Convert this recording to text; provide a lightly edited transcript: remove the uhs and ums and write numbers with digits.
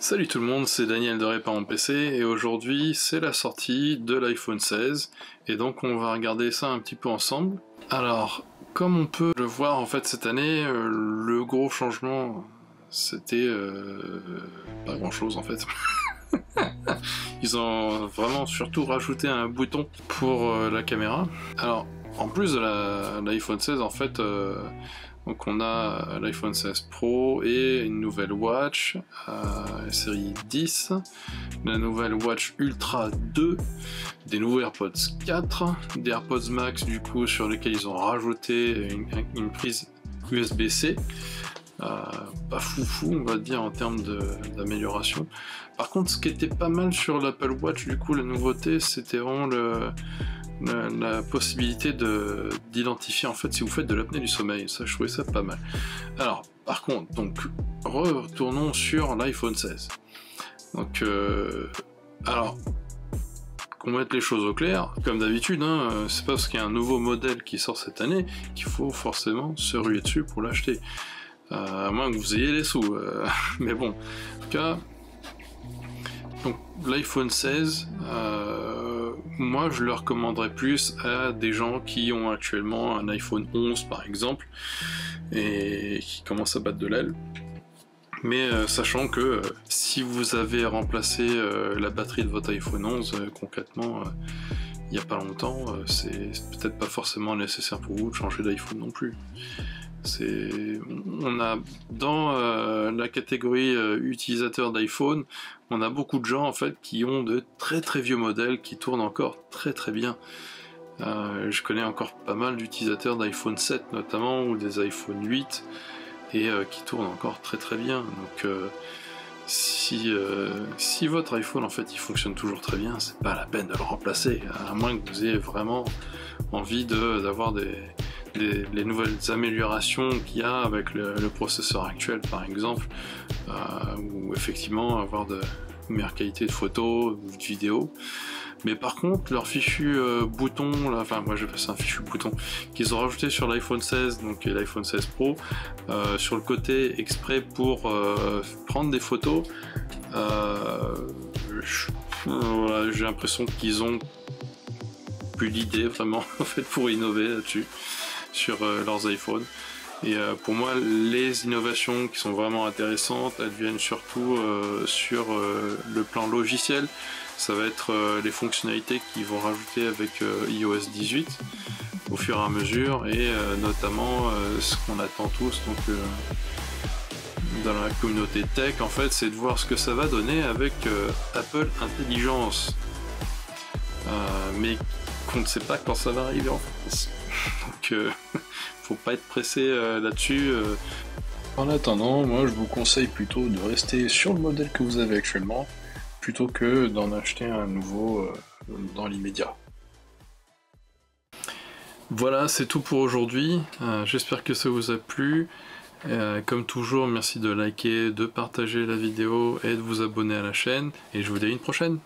Salut tout le monde, c'est Daniel de Réparons PC et aujourd'hui c'est la sortie de l'iPhone 16 et donc on va regarder ça un petit peu ensemble. Alors, comme on peut le voir en fait cette année, le gros changement c'était pas grand chose en fait. Ils ont vraiment surtout rajouté un bouton pour la caméra. Alors, en plus de l'iPhone 16 en fait, donc on a l'iPhone 16 Pro et une nouvelle watch, série 10, la nouvelle watch Ultra 2, des nouveaux AirPods 4, des AirPods Max du coup sur lesquels ils ont rajouté une prise USB-C. Pas foufou on va dire en termes d'amélioration. Par contre ce qui était pas mal sur l'Apple Watch du coup la nouveauté c'était vraiment la possibilité d'identifier en fait si vous faites de l'apnée du sommeil. Ça je trouvais ça pas mal. Alors par contre donc retournons sur l'iPhone 16. Donc alors qu'on mette les choses au clair, comme d'habitude, hein, c'est pas parce qu'il y a un nouveau modèle qui sort cette année qu'il faut forcément se ruer dessus pour l'acheter. À moins que vous ayez les sous, mais bon, en tout cas, donc l'iPhone 16, moi je le recommanderais plus à des gens qui ont actuellement un iPhone 11 par exemple, et qui commencent à battre de l'aile. Mais sachant que si vous avez remplacé la batterie de votre iPhone 11 concrètement il n'y a pas longtemps, c'est peut-être pas forcément nécessaire pour vous de changer d'iPhone non plus. On a dans la catégorie utilisateurs d'iPhone, on a beaucoup de gens en fait qui ont de très très vieux modèles qui tournent encore très très bien. Je connais encore pas mal d'utilisateurs d'iPhone 7 notamment ou des iPhone 8 et qui tournent encore très très bien. Donc si votre iPhone en fait il fonctionne toujours très bien, c'est pas la peine de le remplacer, à moins que vous ayez vraiment envie d'avoir les nouvelles améliorations qu'il y a avec le processeur actuel par exemple, ou effectivement avoir de meilleure qualité de photos ou de vidéos. Mais par contre leur fichu bouton, là, enfin moi j'appelle ça un fichu bouton, qu'ils ont rajouté sur l'iPhone 16 donc et l'iPhone 16 Pro, sur le côté exprès pour prendre des photos, voilà, j'ai l'impression qu'ils ont plus l'idée vraiment en fait pour innover là-dessus sur leurs iPhones. Et pour moi les innovations qui sont vraiment intéressantes elles viennent surtout sur le plan logiciel. Ça va être les fonctionnalités qu'ils vont rajouter avec iOS 18 au fur et à mesure, et notamment ce qu'on attend tous donc dans la communauté tech en fait, c'est de voir ce que ça va donner avec Apple Intelligence, mais qu'on ne sait pas quand ça va arriver en France. Donc faut pas être pressé là-dessus. En attendant, moi je vous conseille plutôt de rester sur le modèle que vous avez actuellement plutôt que d'en acheter un nouveau dans l'immédiat. Voilà, c'est tout pour aujourd'hui. J'espère que ça vous a plu. Comme toujours, merci de liker, de partager la vidéo et de vous abonner à la chaîne. Et je vous dis à une prochaine.